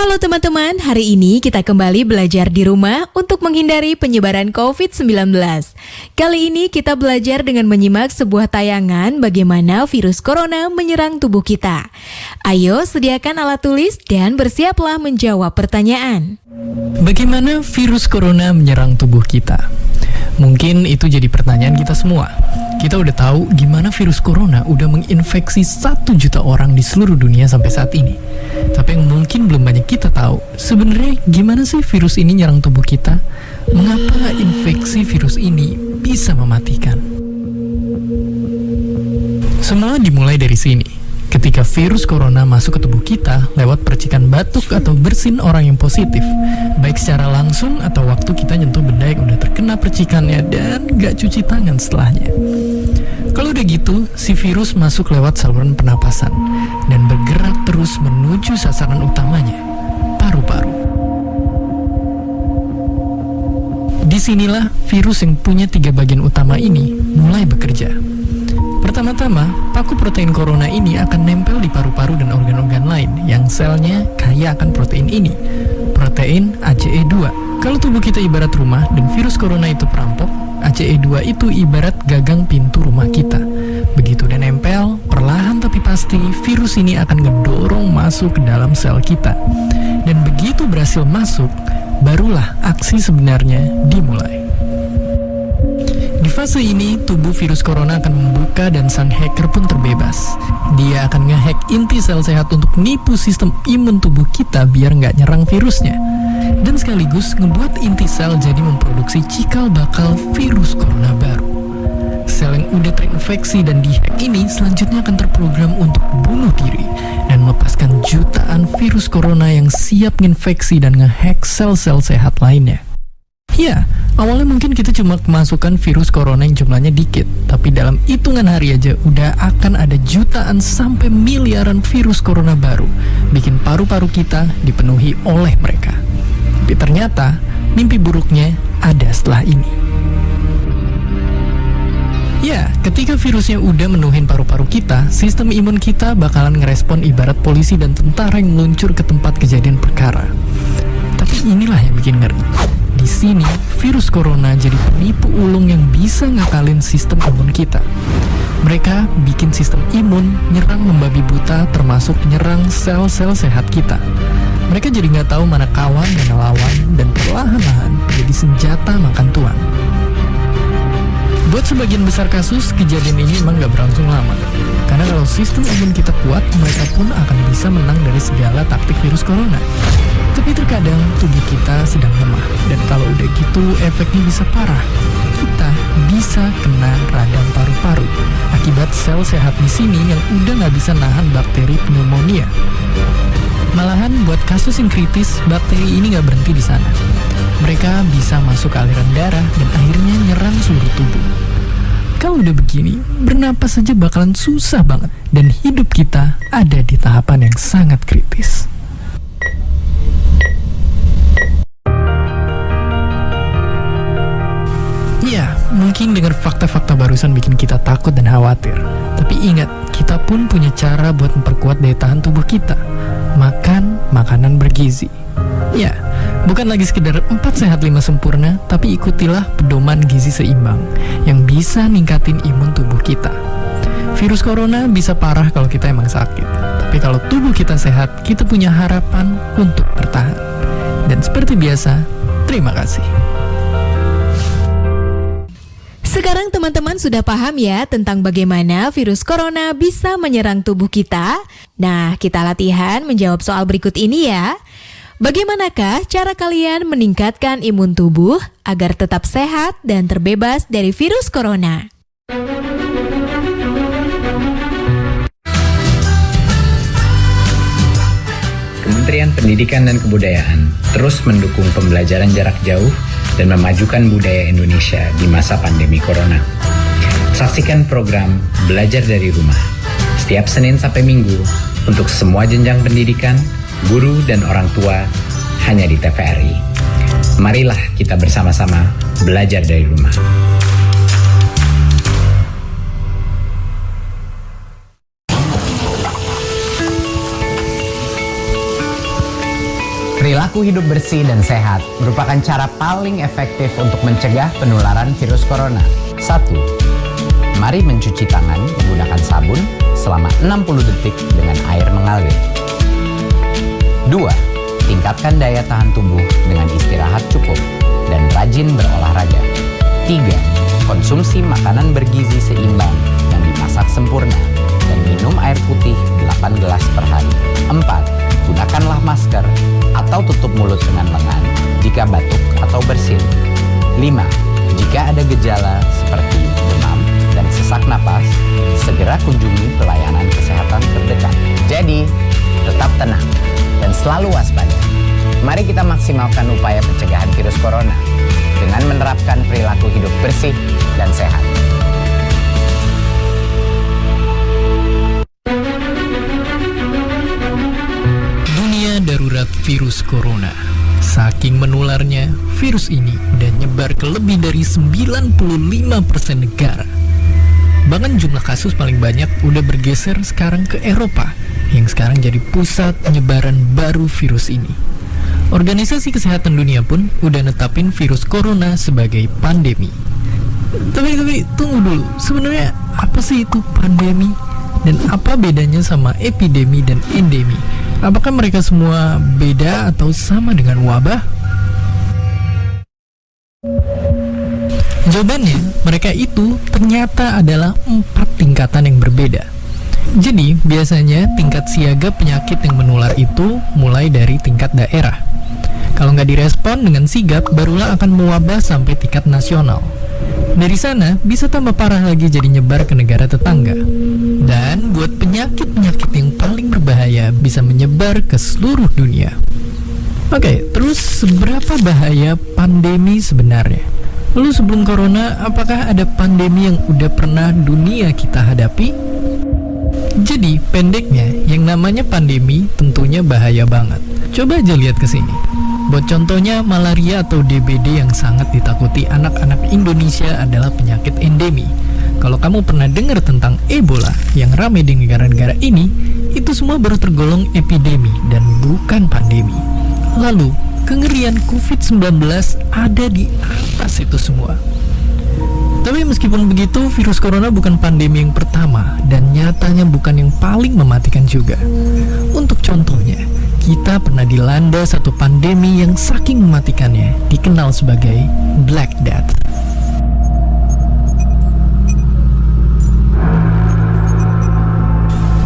Halo teman-teman, hari ini kita kembali belajar di rumah untuk menghindari penyebaran COVID-19. Kali ini kita belajar dengan menyimak sebuah tayangan bagaimana virus corona menyerang tubuh kita. Ayo sediakan alat tulis dan bersiaplah menjawab pertanyaan. Bagaimana virus corona menyerang tubuh kita? Mungkin itu jadi pertanyaan kita semua. Kita udah tahu gimana virus corona udah menginfeksi 1 juta orang di seluruh dunia sampai saat ini. Tapi yang mungkin belum banyak kita tahu, sebenarnya gimana sih virus ini nyerang tubuh kita? Mengapa infeksi virus ini bisa mematikan? Semua dimulai dari sini. Ketika virus corona masuk ke tubuh kita lewat percikan batuk atau bersin orang yang positif, baik secara langsung atau waktu kita nyentuh benda yang udah terkena percikannya dan gak cuci tangan setelahnya. Kalau udah gitu, si virus masuk lewat saluran pernapasan dan bergerak terus menuju sasaran utamanya, paru-paru. Disinilah virus yang punya 3 bagian utama ini mulai bekerja. Pertama-tama, paku protein corona ini akan nempel di paru-paru dan organ-organ lain yang selnya kaya akan protein ini, protein ACE2. Kalau tubuh kita ibarat rumah dan virus corona itu perampok, ACE2 itu ibarat gagang pintu rumah kita. Begitu udah nempel, perlahan tapi pasti virus ini akan ngedorong masuk ke dalam sel kita. Dan begitu berhasil masuk, barulah aksi sebenarnya dimulai. Di fase ini, tubuh virus corona akan membuka dan sang hacker pun terbebas. Dia akan ngehack inti sel sehat untuk nipu sistem imun tubuh kita biar nggak nyerang virusnya. Dan sekaligus ngebuat inti sel jadi memproduksi cikal bakal virus corona baru. Sel yang udah terinfeksi dan dihack ini selanjutnya akan terprogram untuk bunuh diri dan melepaskan jutaan virus corona yang siap nginfeksi dan ngehack sel-sel sehat lainnya. Ya, awalnya mungkin kita cuma kemasukan virus corona yang jumlahnya dikit, tapi dalam hitungan hari aja udah akan ada jutaan sampai miliaran virus corona baru, bikin paru-paru kita dipenuhi oleh mereka. Tapi ternyata, mimpi buruknya ada setelah ini. Ya, ketika virusnya udah menuhin paru-paru kita, sistem imun kita bakalan ngerespon ibarat polisi dan tentara yang meluncur ke tempat kejadian perkara. Tapi inilah yang bikin ngeri. Di sini, virus corona jadi penipu ulung yang bisa ngakalin sistem imun kita. Mereka bikin sistem imun nyerang membabi buta, termasuk nyerang sel-sel sehat kita. Mereka jadi nggak tahu mana kawan, mana lawan, dan perlahan-lahan jadi senjata makan tuan. Buat sebagian besar kasus, kejadian ini emang nggak berlangsung lama. Karena kalau sistem imun kita kuat, mereka pun akan bisa menang dari segala taktik virus corona. Tapi terkadang tubuh kita sedang lemah, dan kalau udah gitu efeknya bisa parah. Kita bisa kena radang paru-paru akibat sel sehat di sini yang udah nggak bisa nahan bakteri pneumonia. Malahan buat kasus yang kritis, bakteri ini nggak berhenti di sana. Mereka bisa masuk ke aliran darah dan akhirnya nyerang seluruh tubuh. Kalau udah begini, bernapas saja bakalan susah banget dan hidup kita ada di tahapan yang sangat kritis. Ya, mungkin dengan fakta-fakta barusan bikin kita takut dan khawatir. Tapi ingat, kita pun punya cara buat memperkuat daya tahan tubuh kita. Makan makanan bergizi. Ya, bukan lagi sekedar 4 sehat 5 sempurna, tapi ikutilah pedoman gizi seimbang yang bisa ningkatin imun tubuh kita. Virus corona bisa parah kalau kita emang sakit, tapi kalau tubuh kita sehat, kita punya harapan untuk bertahan. Dan seperti biasa, terima kasih. Sekarang teman-teman sudah paham ya tentang bagaimana virus corona bisa menyerang tubuh kita? Nah, kita latihan menjawab soal berikut ini ya. Bagaimanakah cara kalian meningkatkan imun tubuh agar tetap sehat dan terbebas dari virus corona? Kementerian Pendidikan dan Kebudayaan terus mendukung pembelajaran jarak jauh dan memajukan budaya Indonesia di masa pandemi corona. Saksikan program Belajar dari Rumah setiap Senin sampai Minggu untuk semua jenjang pendidikan, guru dan orang tua hanya di TVRI. Marilah kita bersama-sama belajar dari rumah. Perilaku hidup bersih dan sehat merupakan cara paling efektif untuk mencegah penularan virus corona. 1. Mari mencuci tangan menggunakan sabun selama 60 detik dengan air mengalir. 2. Tingkatkan daya tahan tubuh dengan istirahat cukup dan rajin berolahraga. 3. Konsumsi makanan bergizi seimbang yang dimasak sempurna dan minum air putih 8 gelas per hari. 4. Gunakanlah masker atau tutup mulut dengan lengan jika batuk atau bersin. 5. Jika ada gejala seperti demam dan sesak napas, segera kunjungi pelayanan kesehatan terdekat. Jadi, tetap tenang dan selalu waspada. Mari kita maksimalkan upaya pencegahan virus corona dengan menerapkan perilaku hidup bersih dan sehat. Dunia darurat virus corona. Saking menularnya, virus ini udah nyebar ke lebih dari 95% negara. Bahkan jumlah kasus paling banyak udah bergeser sekarang ke Eropa, yang sekarang jadi pusat penyebaran baru virus ini. Organisasi Kesehatan Dunia pun udah netapin virus corona sebagai pandemi. Tapi tunggu dulu, sebenarnya apa sih itu pandemi? Dan apa bedanya sama epidemi dan endemi? Apakah mereka semua beda atau sama dengan wabah? Jawabannya, mereka itu ternyata adalah 4 tingkatan yang berbeda. Jadi, biasanya tingkat siaga penyakit yang menular itu mulai dari tingkat daerah. Kalau nggak direspon dengan sigap, barulah akan mewabah sampai tingkat nasional. Dari sana, bisa tambah parah lagi jadi nyebar ke negara tetangga. Dan buat penyakit-penyakit yang paling berbahaya bisa menyebar ke seluruh dunia. Oke, terus seberapa bahaya pandemi sebenarnya? Lalu sebelum corona, apakah ada pandemi yang udah pernah dunia kita hadapi? Jadi, pendeknya, yang namanya pandemi tentunya bahaya banget. Coba aja lihat ke sini. Buat contohnya, malaria atau DBD yang sangat ditakuti anak-anak Indonesia adalah penyakit endemi. Kalau kamu pernah dengar tentang Ebola yang ramai di negara-negara ini, itu semua baru tergolong epidemi dan bukan pandemi. Lalu, kengerian COVID-19 ada di atas itu semua. Tapi meskipun begitu, virus corona bukan pandemi yang pertama dan nyatanya bukan yang paling mematikan juga. Untuk contohnya, kita pernah dilanda satu pandemi yang saking mematikannya dikenal sebagai Black Death.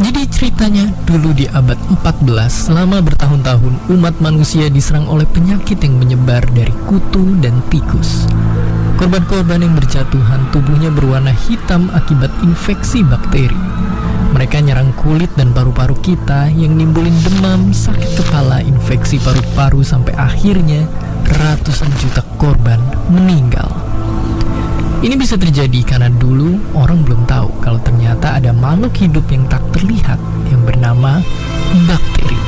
Jadi ceritanya dulu di abad 14, selama bertahun-tahun umat manusia diserang oleh penyakit yang menyebar dari kutu dan tikus. Korban-korban yang berjatuhan tubuhnya berwarna hitam akibat infeksi bakteri. Mereka nyerang kulit dan paru-paru kita yang nimbulin demam, sakit kepala, infeksi paru-paru sampai akhirnya ratusan juta korban meninggal. Ini bisa terjadi karena dulu orang belum tahu kalau ternyata ada makhluk hidup yang tak terlihat yang bernama bakteri.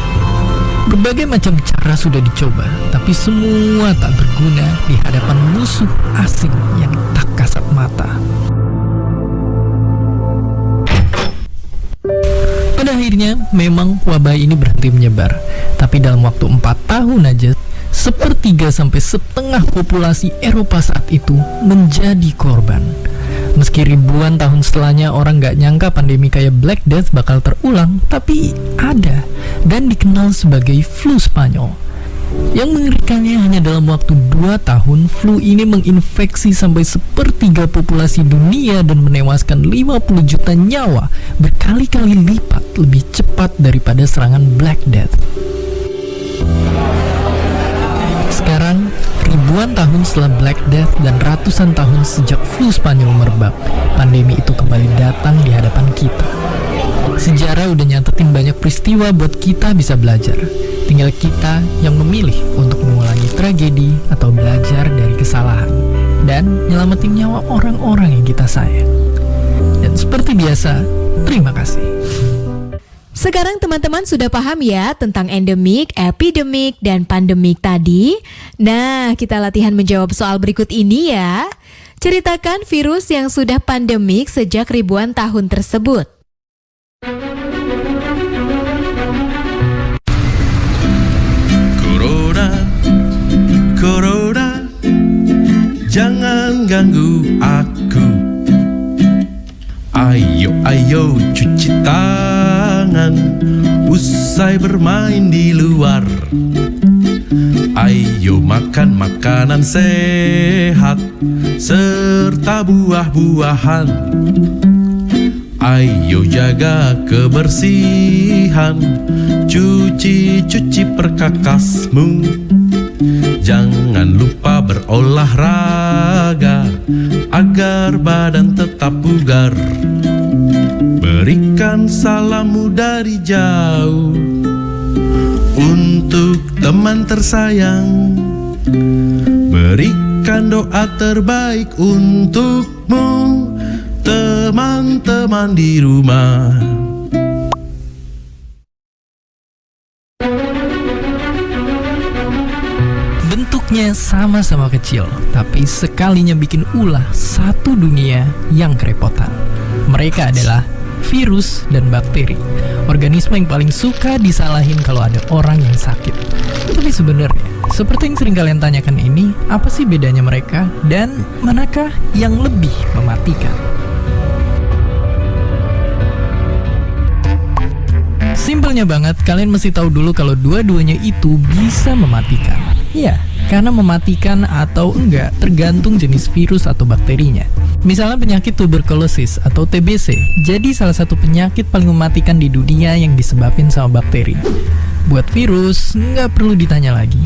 Berbagai macam cara sudah dicoba, tapi semua tak berguna di hadapan musuh asing yang tak kasat mata. Pada akhirnya, memang wabah ini berhenti menyebar. Tapi dalam waktu 4 tahun aja, 1/3 sampai 1/2 populasi Eropa saat itu menjadi korban. Meski ribuan tahun setelahnya orang gak nyangka pandemi kayak Black Death bakal terulang, tapi ada dan dikenal sebagai flu Spanyol. Yang mengerikannya hanya dalam waktu 2 tahun, flu ini menginfeksi sampai 1/3 populasi dunia dan menewaskan 50 juta nyawa, berkali-kali lipat lebih cepat daripada serangan Black Death. Sekarang, ribuan tahun setelah Black Death dan ratusan tahun sejak flu Spanyol merebak, pandemi itu kembali datang di hadapan kita. Sejarah udah nyatetin banyak peristiwa buat kita bisa belajar. Tinggal kita yang memilih untuk mengulangi tragedi atau belajar dari kesalahan dan nyelamatin nyawa orang-orang yang kita sayang. Dan seperti biasa, terima kasih. Sekarang teman-teman sudah paham ya tentang endemik, epidemik, dan pandemik tadi? Nah, kita latihan menjawab soal berikut ini ya. Ceritakan virus yang sudah pandemik sejak ribuan tahun tersebut. Corona mengganggu aku. Ayo, ayo cuci tangan usai bermain di luar. Ayo makan makanan sehat serta buah-buahan. Ayo jaga kebersihan, cuci perkakasmu. Jangan lupa berolahraga agar badan tetap bugar. Berikan salammu dari jauh untuk teman tersayang. Berikan doa terbaik untukmu, teman-teman di rumah. Bentuknya sama-sama kecil, tapi sekalinya bikin ulah satu dunia yang kerepotan. Mereka adalah virus dan bakteri, organisme yang paling suka disalahin kalau ada orang yang sakit. Tapi sebenarnya, seperti yang sering kalian tanyakan ini, apa sih bedanya mereka dan manakah yang lebih mematikan? Simpelnya banget, kalian mesti tahu dulu kalau dua-duanya itu bisa mematikan. Ya, karena mematikan atau enggak tergantung jenis virus atau bakterinya. Misalnya penyakit tuberkulosis atau TBC, jadi salah satu penyakit paling mematikan di dunia yang disebabkan sama bakteri. Buat virus, nggak perlu ditanya lagi.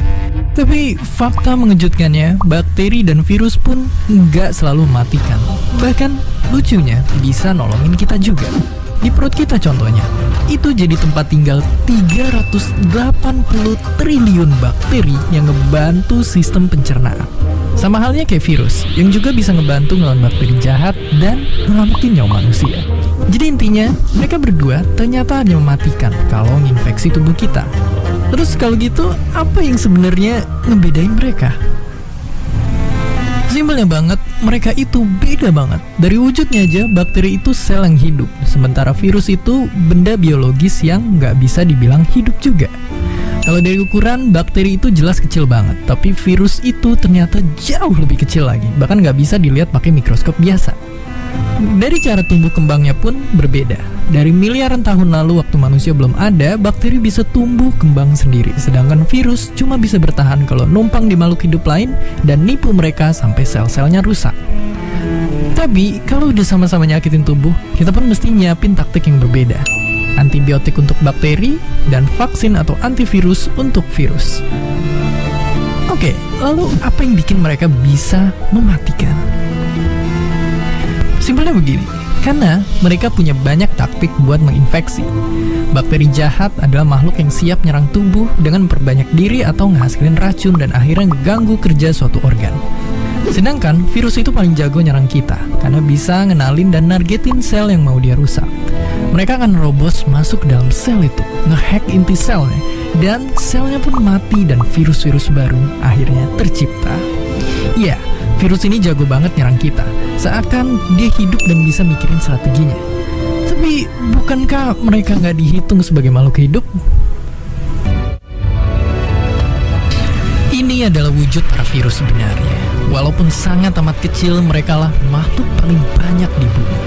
Tapi fakta mengejutkannya, bakteri dan virus pun nggak selalu mematikan. Bahkan lucunya bisa nolongin kita juga. Di perut kita contohnya, itu jadi tempat tinggal 380 triliun bakteri yang ngebantu sistem pencernaan. Sama halnya kayak virus, yang juga bisa ngebantu ngelawan bakteri jahat dan nyelamatin nyawa manusia. Jadi intinya, mereka berdua ternyata hanya mematikan kalau nginfeksi tubuh kita. Terus kalau gitu, apa yang sebenarnya ngebedain mereka? Simpelnya banget, mereka itu beda banget. Dari wujudnya aja, bakteri itu sel yang hidup, sementara virus itu benda biologis yang nggak bisa dibilang hidup juga. Kalau dari ukuran, bakteri itu jelas kecil banget, tapi virus itu ternyata jauh lebih kecil lagi, bahkan nggak bisa dilihat pakai mikroskop biasa. Dari cara tumbuh kembangnya pun berbeda. Dari miliaran tahun lalu waktu manusia belum ada, bakteri bisa tumbuh kembang sendiri, sedangkan virus cuma bisa bertahan kalau numpang di makhluk hidup lain dan nipu mereka sampai sel-selnya rusak. Tapi kalau udah sama-sama nyakitin tubuh, kita pun mesti nyiapin taktik yang berbeda. Antibiotik untuk bakteri dan vaksin atau antivirus untuk virus. Oke, lalu apa yang bikin mereka bisa mematikan? Simpelnya begini, karena mereka punya banyak taktik buat menginfeksi. Bakteri jahat adalah makhluk yang siap nyerang tubuh dengan memperbanyak diri atau ngehasilin racun dan akhirnya ngeganggu kerja suatu organ. Sedangkan virus itu paling jago nyerang kita, karena bisa ngenalin dan nargetin sel yang mau dia rusak. Mereka akan nerobos masuk dalam sel itu, ngehack inti selnya, dan selnya pun mati dan virus-virus baru akhirnya tercipta. Ya, virus ini jago banget nyerang kita, seakan dia hidup dan bisa mikirin strateginya. Tapi bukankah mereka nggak dihitung sebagai makhluk hidup? Ini adalah wujud para virus sebenarnya. Walaupun sangat amat kecil, mereka lah makhluk paling banyak di bumi.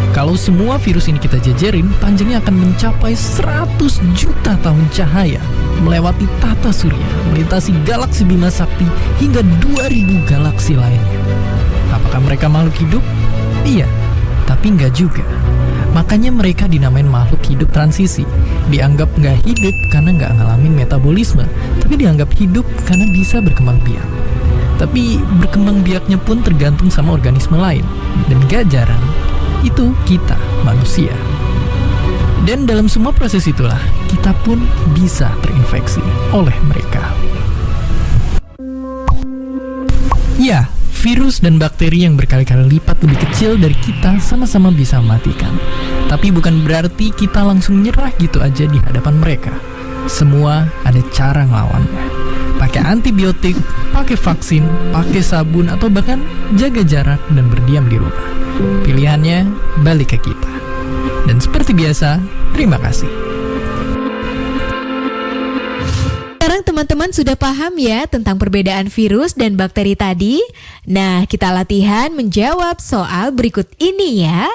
Kalau semua virus ini kita jajarin, panjangnya akan mencapai 100 juta tahun cahaya, melewati tata surya, melintasi galaksi Bima Sakti hingga 2000 galaksi lainnya. Apakah mereka makhluk hidup? Iya, tapi nggak juga. Makanya mereka dinamain makhluk hidup transisi. Dianggap nggak hidup karena nggak ngalamin metabolisme, tapi dianggap hidup karena bisa berkembang biak. Tapi berkembang biaknya pun tergantung sama organisme lain, dan gak jarang itu kita, manusia. Dan dalam semua proses itulah, kita pun bisa terinfeksi oleh mereka. Ya, virus dan bakteri yang berkali-kali lipat lebih kecil dari kita sama-sama bisa mematikan. Tapi bukan berarti kita langsung nyerah gitu aja di hadapan mereka. Semua ada cara ngelawannya. Pakai antibiotik, pakai vaksin, pakai sabun, atau bahkan jaga jarak dan berdiam di rumah. Pilihannya balik ke kita. Dan seperti biasa, terima kasih. Sekarang teman-teman sudah paham ya tentang perbedaan virus dan bakteri tadi? Nah, kita latihan menjawab soal berikut ini ya.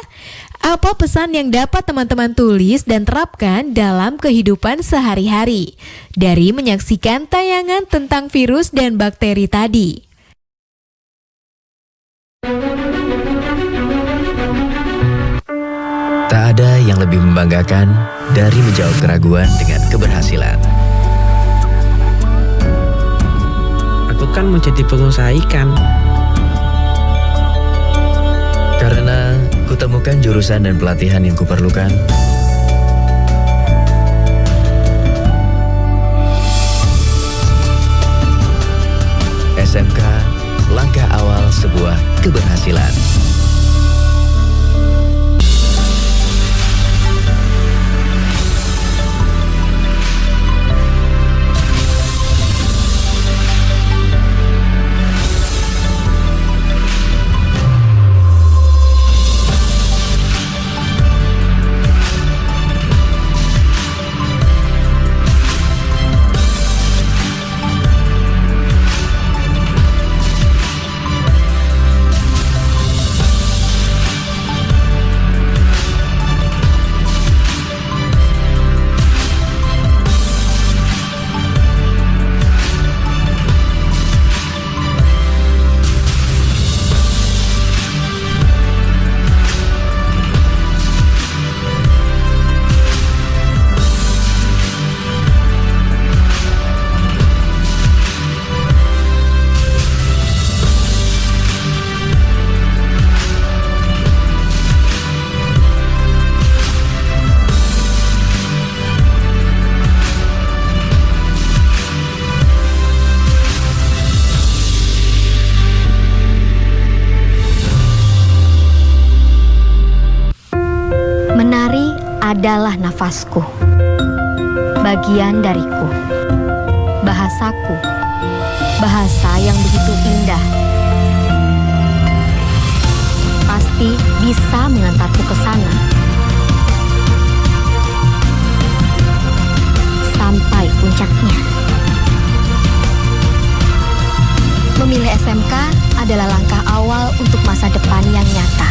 Apa pesan yang dapat teman-teman tulis dan terapkan dalam kehidupan sehari-hari dari menyaksikan tayangan tentang virus dan bakteri tadi? Tak ada yang lebih membanggakan dari menjawab keraguan dengan keberhasilan. Aku kan mau jadi pengusaha ikan. Karena kutemukan jurusan dan pelatihan yang kuperlukan. SMK, langkah awal sebuah keberhasilan. Menari adalah nafasku, bagian dariku, bahasaku, bahasa yang begitu indah. Pasti bisa mengantarku ke sana, sampai puncaknya. Memilih SMK adalah langkah awal untuk masa depan yang nyata.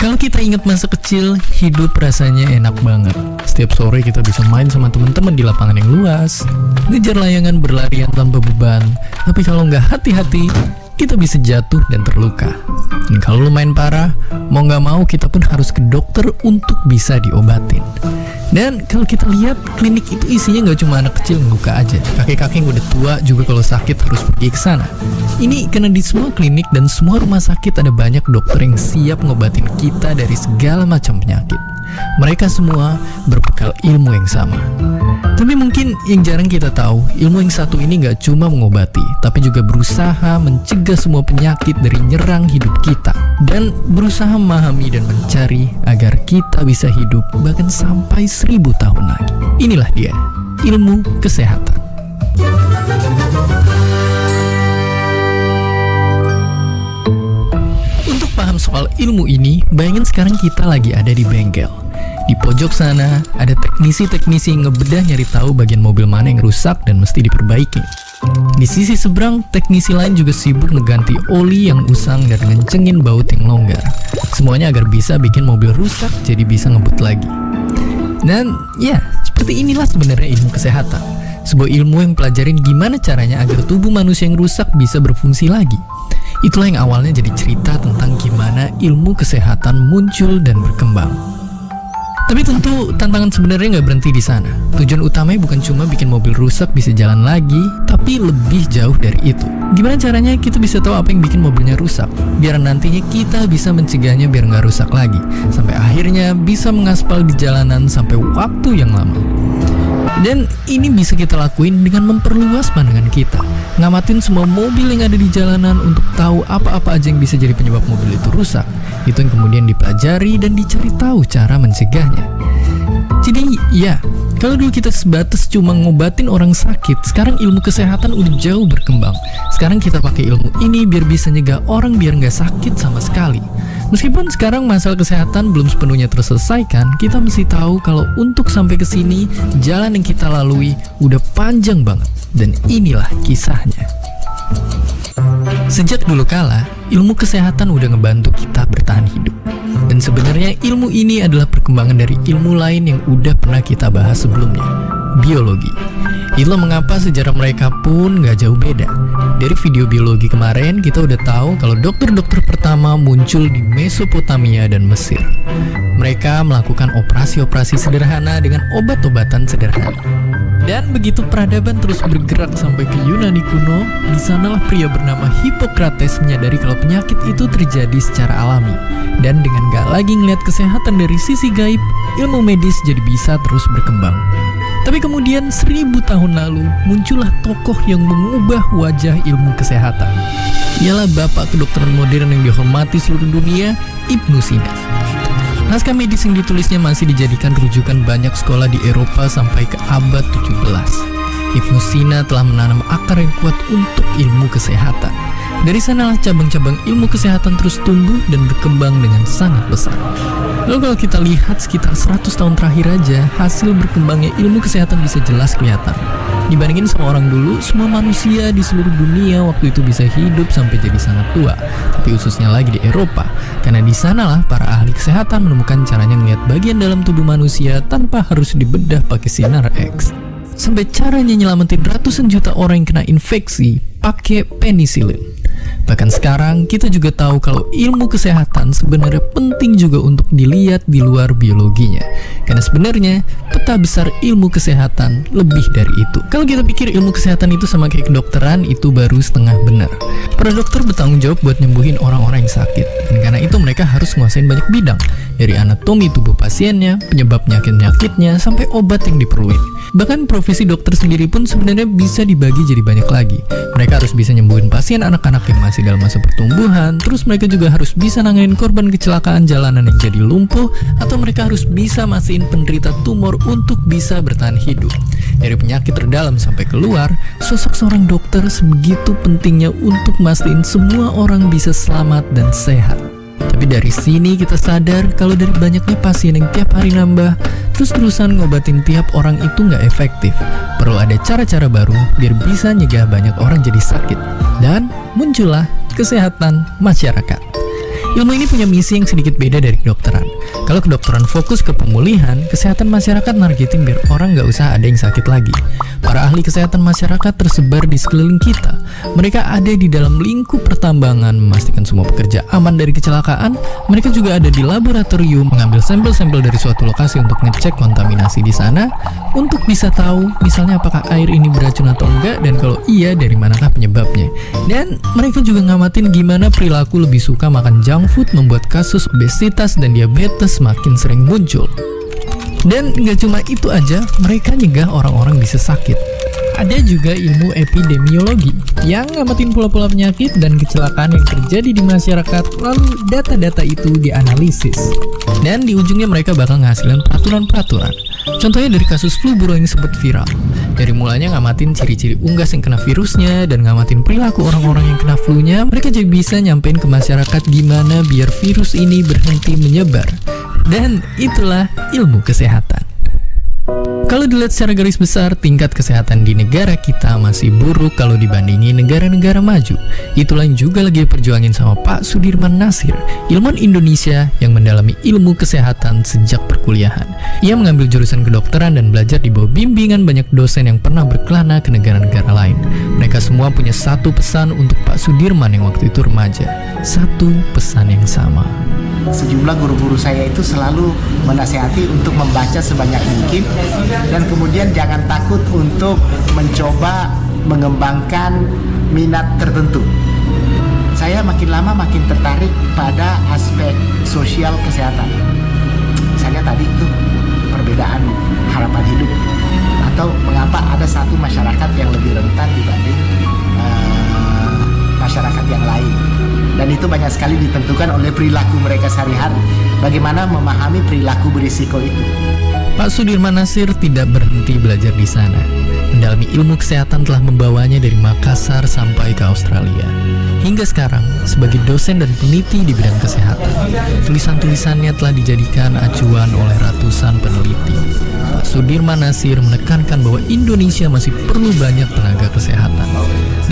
Kalau kita ingat masa kecil, hidup rasanya enak banget. Setiap sore kita bisa main sama teman-teman di lapangan yang luas, ngejar layangan berlarian tanpa beban. Tapi kalau nggak hati-hati, kita bisa jatuh dan terluka. Dan kalau lumayan parah, mau nggak mau kita pun harus ke dokter untuk bisa diobatin. Dan kalau kita lihat, klinik itu isinya nggak cuma anak kecil yang luka aja. Kakek-kakek yang udah tua juga kalau sakit harus pergi ke sana. Ini karena di semua klinik dan semua rumah sakit ada banyak dokter yang siap ngobatin kita dari segala macam penyakit. Mereka semua berbekal ilmu yang sama. Tapi mungkin yang jarang kita tahu, ilmu yang satu ini gak cuma mengobati, tapi juga berusaha mencegah semua penyakit dari nyerang hidup kita. Dan berusaha memahami dan mencari agar kita bisa hidup bahkan sampai 1000 tahun lagi. Inilah dia, ilmu kesehatan. Untuk paham soal ilmu ini, bayangin sekarang kita lagi ada di bengkel. Di pojok sana, ada teknisi-teknisi yang ngebedah nyari tahu bagian mobil mana yang rusak dan mesti diperbaiki. Di sisi seberang, teknisi lain juga sibuk ngeganti oli yang usang dan ngencengin baut yang longgar. Semuanya agar bisa bikin mobil rusak jadi bisa ngebut lagi. Dan ya, seperti inilah sebenarnya ilmu kesehatan. Sebuah ilmu yang pelajarin gimana caranya agar tubuh manusia yang rusak bisa berfungsi lagi. Itulah yang awalnya jadi cerita tentang gimana ilmu kesehatan muncul dan berkembang. Tapi tentu tantangan sebenarnya nggak berhenti di sana. Tujuan utamanya bukan cuma bikin mobil rusak bisa jalan lagi, tapi lebih jauh dari itu. Gimana caranya kita bisa tahu apa yang bikin mobilnya rusak, biar nantinya kita bisa mencegahnya biar nggak rusak lagi, sampai akhirnya bisa mengaspal di jalanan sampai waktu yang lama. Dan ini bisa kita lakuin dengan memperluas pandangan kita, ngamatin semua mobil yang ada di jalanan untuk tahu apa-apa aja yang bisa jadi penyebab mobil itu rusak. Itu yang kemudian dipelajari dan dicari tahu cara mencegahnya. Jadi ya, Kalau dulu kita sebatas cuma ngobatin orang sakit, sekarang ilmu kesehatan udah jauh berkembang. Sekarang kita pakai ilmu ini biar bisa nyegah orang biar nggak sakit sama sekali. Meskipun sekarang masalah kesehatan belum sepenuhnya terselesaikan, kita mesti tahu kalau untuk sampai ke sini, jalan yang kita lalui udah panjang banget. Dan inilah kisahnya. Sejak dulu kala, ilmu kesehatan udah ngebantu kita bertahan hidup. Dan sebenarnya ilmu ini adalah perkembangan dari ilmu lain yang udah pernah kita bahas sebelumnya, biologi. Itulah mengapa sejarah mereka pun gak jauh beda. Dari video biologi kemarin, kita udah tahu kalau dokter-dokter pertama muncul di Mesopotamia dan Mesir. Mereka melakukan operasi-operasi sederhana dengan obat-obatan sederhana. Dan begitu peradaban terus bergerak sampai ke Yunani kuno, di sanalah pria bernama Hippocrates menyadari kalau penyakit itu terjadi secara alami. Dan dengan gak lagi ngeliat kesehatan dari sisi gaib, ilmu medis jadi bisa terus berkembang. Tapi kemudian 1000 tahun lalu, muncullah tokoh yang mengubah wajah ilmu kesehatan. Ialah bapak kedokteran modern yang dihormati seluruh dunia, Ibnu Sina. Naskah medis yang ditulisnya masih dijadikan rujukan banyak sekolah di Eropa sampai ke abad 17. Ibnu Sina telah menanam akar yang kuat untuk ilmu kesehatan. Dari sanalah cabang-cabang ilmu kesehatan terus tumbuh dan berkembang dengan sangat besar. Lalu kalau kita lihat sekitar 100 tahun terakhir aja, hasil berkembangnya ilmu kesehatan bisa jelas kelihatan. Dibandingin sama orang dulu, semua manusia di seluruh dunia waktu itu bisa hidup sampai jadi sangat tua. Tapi khususnya lagi di Eropa, karena di sanalah para ahli kesehatan menemukan caranya ngeliat bagian dalam tubuh manusia tanpa harus dibedah pakai sinar X. Sampai caranya nyelamatin ratusan juta orang yang kena infeksi pakai penisilin. Bahkan sekarang kita juga tahu kalau ilmu kesehatan sebenarnya penting juga untuk dilihat di luar biologinya. Karena sebenarnya peta besar ilmu kesehatan lebih dari itu. Kalau kita pikir ilmu kesehatan itu sama kayak kedokteran, itu baru setengah benar. Para dokter bertanggung jawab buat nyembuhin orang-orang yang sakit. Dan karena itu mereka harus nguasain banyak bidang. Dari anatomi tubuh pasiennya, penyebab penyakit-penyakitnya, sampai obat yang diperluin. Bahkan profesi dokter sendiri pun sebenarnya bisa dibagi jadi banyak lagi. Mereka harus bisa nyembuhin pasien anak-anak yang masih dalam masa pertumbuhan, terus mereka juga harus bisa nanganin korban kecelakaan jalanan yang jadi lumpuh, atau mereka harus bisa mastiin penderita tumor untuk bisa bertahan hidup. Dari penyakit terdalam sampai keluar, sosok seorang dokter sebegitu pentingnya untuk mastiin semua orang bisa selamat dan sehat. Tapi dari sini kita sadar kalau dari banyaknya pasien yang tiap hari nambah, terus-terusan ngobatin tiap orang itu nggak efektif. Perlu ada cara-cara baru biar bisa nyegah banyak orang jadi sakit. Dan muncullah kesehatan masyarakat. Ilmu ini punya misi yang sedikit beda dari kedokteran. Kalau kedokteran fokus ke pemulihan, kesehatan masyarakat nargetin biar orang nggak usah ada yang sakit lagi. Para ahli kesehatan masyarakat tersebar di sekeliling kita. Mereka ada di dalam lingkup pertambangan, memastikan semua pekerja aman dari kecelakaan. Mereka juga ada di laboratorium, mengambil sampel-sampel dari suatu lokasi untuk ngecek kontaminasi di sana, untuk bisa tahu misalnya apakah air ini beracun atau enggak, dan kalau iya dari manakah penyebabnya. Dan mereka juga ngamatin gimana perilaku lebih suka makan junk food membuat kasus obesitas dan diabetes makin sering muncul. Dan nggak cuma itu aja, mereka nyegah orang-orang bisa sakit. Ada juga ilmu epidemiologi yang ngamatin pola-pola penyakit dan kecelakaan yang terjadi di masyarakat, lalu data-data itu dianalisis. Dan di ujungnya mereka bakal ngasilin peraturan-peraturan. Contohnya dari kasus flu burung yang sempat viral. Dari mulanya ngamatin ciri-ciri unggas yang kena virusnya dan ngamatin perilaku orang-orang yang kena flu-nya, mereka jadi bisa nyampein ke masyarakat gimana biar virus ini berhenti menyebar. Dan itulah ilmu kesehatan. Kalau dilihat secara garis besar, tingkat kesehatan di negara kita masih buruk kalau dibandingin negara-negara maju. Itulah yang juga lagi perjuangin sama Pak Sudirman Nasir, ilmuwan Indonesia yang mendalami ilmu kesehatan sejak perkuliahan. Ia mengambil jurusan kedokteran dan belajar di bawah bimbingan banyak dosen yang pernah berkelana ke negara-negara lain. Mereka semua punya satu pesan untuk Pak Sudirman yang waktu itu remaja. Satu pesan yang sama. Sejumlah guru-guru saya itu selalu menasihati untuk membaca sebanyak mungkin, dan kemudian jangan takut untuk mencoba mengembangkan minat tertentu. Saya makin lama makin tertarik pada aspek sosial kesehatan. Misalnya tadi itu perbedaan harapan hidup, atau mengapa ada satu masyarakat yang lebih rentan dibanding masyarakat yang lain. Dan itu banyak sekali ditentukan oleh perilaku mereka sehari-hari. Bagaimana memahami perilaku berisiko itu. Pak Sudirman Nasir tidak berhenti belajar di sana. Mendalami ilmu kesehatan telah membawanya dari Makassar sampai ke Australia. Hingga sekarang, sebagai dosen dan peneliti di bidang kesehatan, tulisan-tulisannya telah dijadikan acuan oleh ratusan peneliti. Pak Sudirman Nasir menekankan bahwa Indonesia masih perlu banyak tenaga kesehatan.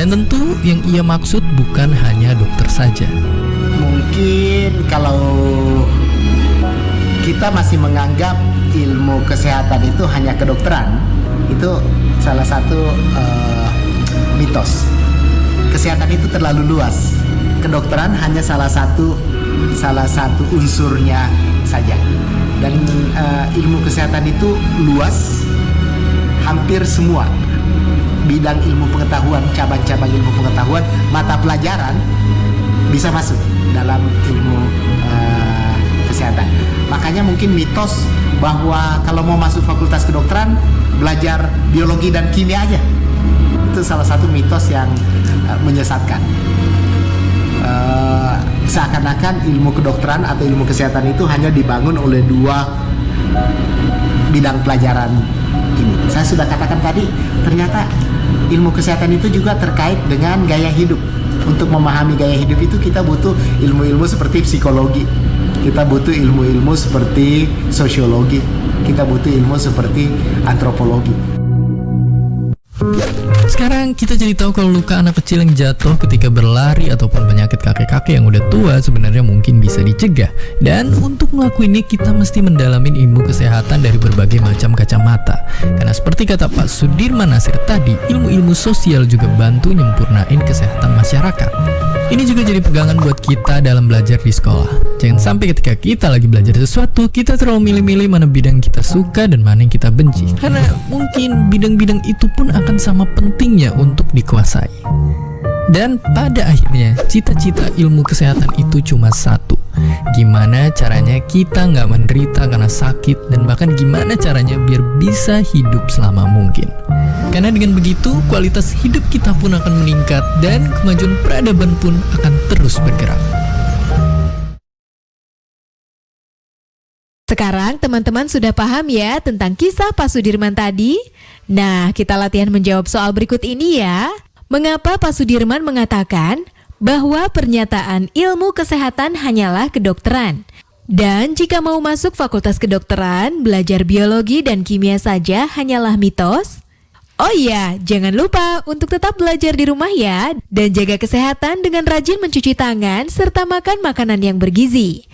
Dan tentu yang ia maksud bukan hanya dokter saja. Mungkin kalau kita masih menganggap ilmu kesehatan itu hanya kedokteran, itu salah satu mitos. Kesehatan itu terlalu luas. Kedokteran hanya salah satu unsurnya saja. Dan ilmu kesehatan itu luas, hampir semua bidang ilmu pengetahuan, cabang-cabang ilmu pengetahuan, mata pelajaran bisa masuk dalam ilmu kesehatan. Makanya mungkin mitos bahwa kalau mau masuk fakultas kedokteran belajar biologi dan kimia aja, itu salah satu mitos yang menyesatkan. Seakan-akan ilmu kedokteran atau ilmu kesehatan itu hanya dibangun oleh dua bidang pelajaran ini. Saya sudah katakan tadi, ternyata ilmu kesehatan itu juga terkait dengan gaya hidup. Untuk memahami gaya hidup itu kita butuh ilmu-ilmu seperti psikologi, kita butuh ilmu-ilmu seperti sosiologi, kita butuh ilmu seperti antropologi. Sekarang kita jadi tahu kalau luka anak kecil yang jatuh ketika berlari ataupun penyakit kakek-kakek yang udah tua sebenarnya mungkin bisa dicegah. Dan untuk melakukannya kita mesti mendalamin ilmu kesehatan dari berbagai macam kacamata. Karena seperti kata Pak Sudirman Nasir tadi, ilmu-ilmu sosial juga bantu nyempurnain kesehatan masyarakat. Ini juga jadi pegangan buat kita dalam belajar di sekolah. Jangan sampai ketika kita lagi belajar sesuatu, kita terlalu milih-milih mana bidang kita suka dan mana yang kita benci. Karena mungkin bidang-bidang itu pun akan sama pentingnya untuk dikuasai. Dan pada akhirnya, cita-cita ilmu kesehatan itu cuma satu. Gimana caranya kita nggak menderita karena sakit, dan bahkan gimana caranya biar bisa hidup selama mungkin. Karena dengan begitu, kualitas hidup kita pun akan meningkat dan kemajuan peradaban pun akan terus bergerak. Sekarang teman-teman sudah paham ya tentang kisah Pak Sudirman tadi? Nah, kita latihan menjawab soal berikut ini ya. Mengapa Pak Sudirman mengatakan bahwa pernyataan ilmu kesehatan hanyalah kedokteran? Dan jika mau masuk fakultas kedokteran, belajar biologi dan kimia saja hanyalah mitos? Oh iya, jangan lupa untuk tetap belajar di rumah ya, dan jaga kesehatan dengan rajin mencuci tangan serta makan makanan yang bergizi.